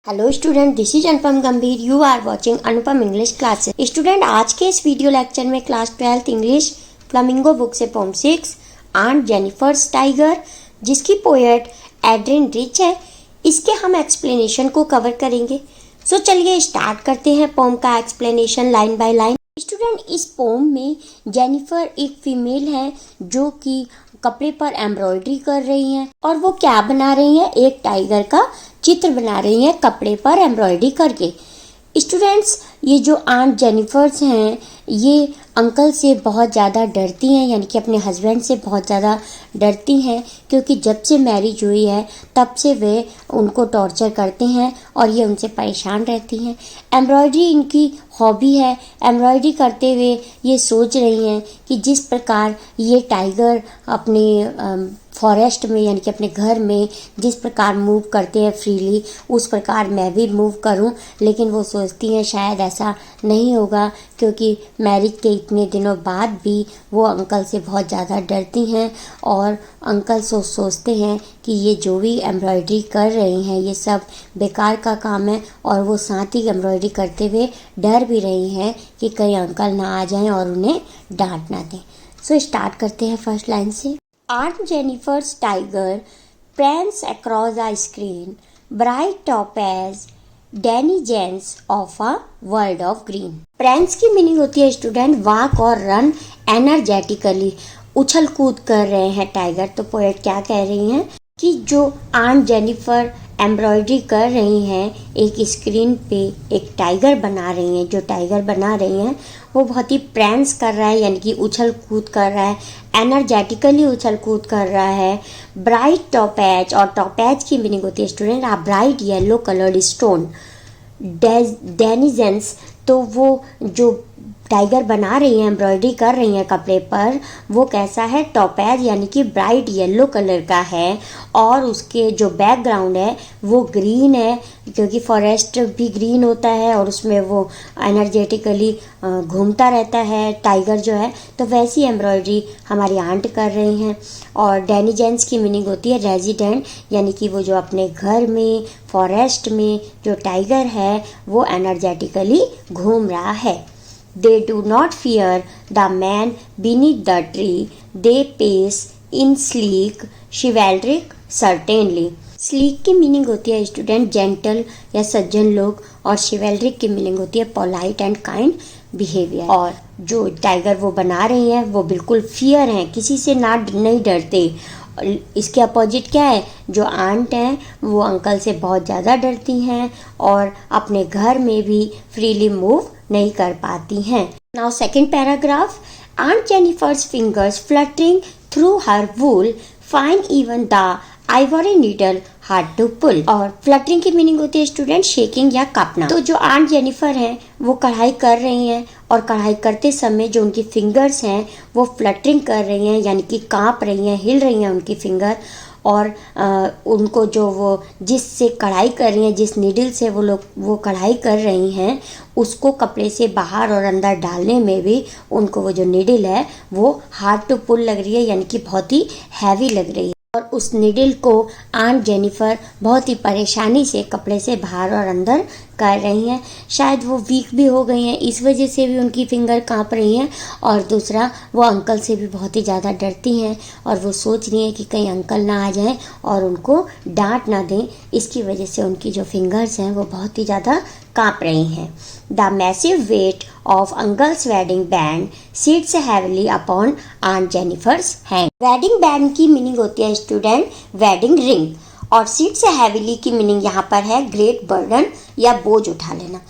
Hello student, this is Anupam Gambhir. You are watching Anupam English classes. Student, आज के इस video lecture में क्लास 12 इंग्लिश फ्लामिंगो बुक से poem 6 Aunt Jennifer's Tiger, जिसकी poet Adrienne Rich है, इसके हम एक्सप्लेनेशन को कवर करेंगे। सो चलिए स्टार्ट करते हैं पोम का explanation line by line. Student, इस पोम में जेनिफर एक फीमेल है जो कि कपड़े पर एम्ब्रॉयडरी कर रही हैं और वो क्या बना रही हैं, एक टाइगर का चित्र बना रही हैं कपड़े पर एम्ब्रॉयडरी करके। स्टूडेंट्स, ये जो आंट जेनिफर्स हैं ये अंकल से बहुत ज़्यादा डरती हैं, यानी कि अपने हस्बैंड से बहुत ज़्यादा डरती हैं, क्योंकि जब से मैरिज हुई है तब से वे उनको टॉर्चर करते हैं और ये उनसे परेशान रहती हैं। एम्ब्रॉयडरी इनकी हॉबी है। एम्ब्रॉयडरी करते हुए ये सोच रही हैं कि जिस प्रकार ये टाइगर अपने फॉरेस्ट में, यानी कि अपने घर में जिस प्रकार मूव करते हैं फ्रीली, उस प्रकार मैं भी मूव करूं। लेकिन वो सोचती हैं शायद ऐसा नहीं होगा, क्योंकि मैरिज के इतने दिनों बाद भी वो अंकल से बहुत ज़्यादा डरती हैं और अंकल सोचते हैं कि ये जो भी एम्ब्रॉयडरी कर रही हैं ये सब बेकार का काम है, और वो साथ ही एम्ब्रॉयडरी करते हुए डर भी रही हैं कि कहीं अंकल ना आ जाएं और उन्हें डांट ना दें। सो स्टार्ट करते हैं फर्स्ट लाइन से। Aunt Jennifer's tiger prance across a screen, bright topaz, denizens of a world of green. Prance की मीनिंग होती है स्टूडेंट वॉक और रन एनर्जेटिकली, उछल कूद कर रहे हैं टाइगर। तो पोएट क्या कह रही हैं कि जो आंट जेनिफर एम्ब्रॉयडरी कर रही हैं एक स्क्रीन पे एक टाइगर बना रही हैं, जो टाइगर बना रही हैं वो बहुत ही प्रैंस कर रहा है, यानी कि उछल कूद कर रहा है, एनर्जेटिकली उछल कूद कर रहा है। ब्राइट टॉपैच, और टॉपैच की मीनिंग होती है student a bright yellow coloured stone. Denizens, तो वो जो टाइगर बना रही हैं, एम्ब्रॉयडरी कर रही हैं कपड़े पर, वो कैसा है, टॉपैज यानी कि ब्राइट येलो कलर का है, और उसके जो बैकग्राउंड है वो ग्रीन है, क्योंकि फॉरेस्ट भी ग्रीन होता है और उसमें वो एनर्जेटिकली घूमता रहता है टाइगर जो है। तो वैसी एम्ब्रॉयडरी हमारी आंट कर रही हैं। और डेनिजेंस की मीनिंग होती है रेजिडेंट, यानी कि वो जो अपने घर में फॉरेस्ट में जो टाइगर है वो एनर्जेटिकली घूम रहा है। They do not fear the man beneath the tree. They pace in sleek, chivalric certainly. Sleek की मीनिंग होती है स्टूडेंट जेंटल या सज्जन लोग, और शिवेलरिक की मीनिंग होती है पोलाइट एंड काइंड बिहेवियर। और जो टाइगर वो बना रही हैं वो बिल्कुल फियर हैं, किसी से नहीं डरते। इसके अपोजिट क्या है, जो आंट हैं वो अंकल से बहुत ज़्यादा डरती हैं और अपने घर में भी फ्रीली मूव नहीं कर पाती हैं। Now second paragraph. Aunt Jennifer's fingers fluttering through her wool fine even the ivory needle hard to pull. और फ्लटरिंग की मीनिंग होती है स्टूडेंट शेकिंग या कांपना। तो जो आंट जेनिफर हैं वो कढ़ाई कर रही हैं, और कढ़ाई करते समय जो उनकी फिंगर्स हैं वो फ्लटरिंग कर रही हैं, यानी कि कांप रही हैं, हिल रही हैं उनकी फिंगर। और उनको जो वो जिससे कढ़ाई कर रही हैं, जिस नीडल से वो कढ़ाई कर रही हैं, उसको कपड़े से बाहर और अंदर डालने में भी उनको वो जो नीडल है वो हार्ड टू पुल लग रही है, यानी कि बहुत ही हैवी लग रही है। और उस नीडल को आंट जेनिफर बहुत ही परेशानी से कपड़े से बाहर और अंदर कर रही हैं। शायद वो वीक भी हो गई हैं, इस वजह से भी उनकी फिंगर कांप रही हैं, और दूसरा वो अंकल से भी बहुत ही ज़्यादा डरती हैं और वो सोच रही हैं कि कहीं अंकल ना आ जाएं और उनको डांट ना दें। इसकी वजह से उनकी जो फिंगर्स हैं वो बहुत ही ज़्यादा कांप रही हैं। The massive weight of uncle's wedding band sits heavily upon Aunt Jennifer's hand. Wedding band की मीनिंग होती है स्टूडेंट वेडिंग रिंग, और सिट्स हैवीली की मीनिंग यहाँ पर है ग्रेट बर्डन या बोझ उठा लेना।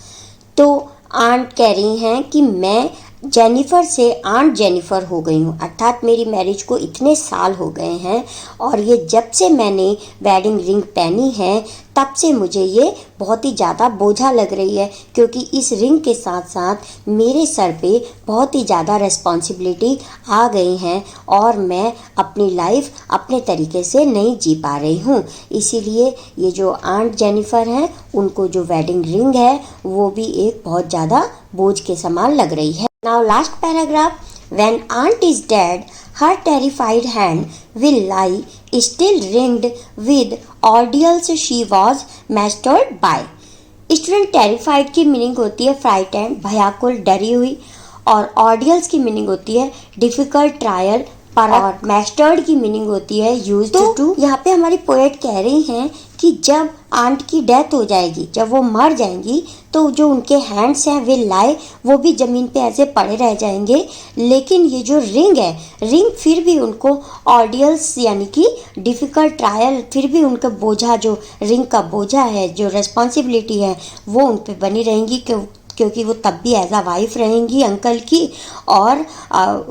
तो आंट कह रही हैं कि मैं जेनिफर से आंट जेनिफर हो गई हूँ, अर्थात मेरी मैरिज को इतने साल हो गए हैं और ये जब से मैंने वेडिंग रिंग पहनी है तब से मुझे ये बहुत ही ज़्यादा बोझा लग रही है, क्योंकि इस रिंग के साथ साथ मेरे सर पे बहुत ही ज़्यादा रिस्पॉन्सिबिलिटी आ गई हैं और मैं अपनी लाइफ अपने तरीके से नहीं जी पा रही हूँ। इसीलिए ये जो आंट जेनिफर हैं उनको जो वेडिंग रिंग है वो भी एक बहुत ज़्यादा बोझ के समान लग रही है। Now last paragraph. When aunt is dead, her terrified hand will lie still ringed with ordeals she was mastered by. Student terrified की मीनिंग होती है फ्राइटेंड, भयाकुल, डरी हुई। और ऑडियल्स की मीनिंग होती है डिफिकल्ट, ट्रायल, और मैस्टर्ड की मीनिंग होती है यूज्ड टू। यहाँ पे हमारी पोएट कह रही हैं कि जब आंट की डेथ हो जाएगी, जब वो मर जाएंगी, तो जो उनके हैंड्स हैं वे लाए, वो भी ज़मीन पे ऐसे पड़े रह जाएंगे, लेकिन ये जो रिंग है, रिंग फिर भी उनको ऑडियल्स यानी कि डिफ़िकल्ट ट्रायल, फिर भी उनका बोझा, जो रिंग का बोझा है, जो रिस्पॉन्सिबिलिटी है, वो उन पे बनी रहेंगी, क्योंकि वो तब भी एज अ वाइफ रहेंगी अंकल की, और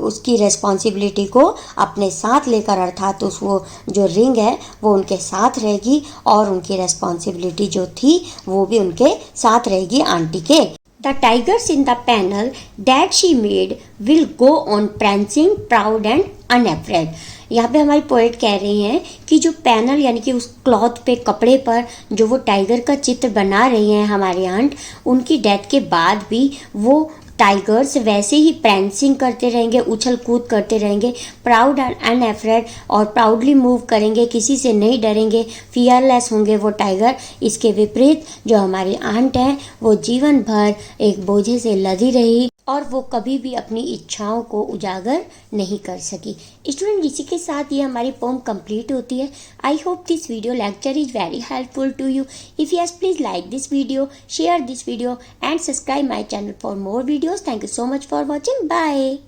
उसकी रिस्पॉन्सिबिलिटी को अपने साथ लेकर, अर्थात उस वो जो रिंग है वो उनके साथ रहेगी, और उनकी रिस्पॉन्सिबिलिटी जो थी वो भी उनके साथ रहेगी आंटी के। The tigers in the panel that she made will go on prancing, proud and unafraid. यहाँ पे हमारी पोएट कह रही हैं कि जो पैनल यानी कि उस क्लॉथ पे, कपड़े पर जो वो टाइगर का चित्र बना रही हैं हमारी आंट, उनकी डेथ के बाद भी वो टाइगर्स वैसे ही प्रैंसिंग करते रहेंगे, उछल कूद करते रहेंगे, प्राउड एंड अनअफ्रेड, और प्राउडली मूव करेंगे, किसी से नहीं डरेंगे, फियरलेस होंगे वो टाइगर। इसके विपरीत जो हमारी आंट हैं वो जीवन भर एक बोझे से लदी रही, और वो कभी भी अपनी इच्छाओं को उजागर नहीं कर सकी। स्टूडेंट, इसी के साथ ये हमारी पोम कंप्लीट होती है। I hope this video lecture is very helpful to you. If yes, please like this video, share this video and subscribe my channel for more videos. Thank you so much for watching. Bye.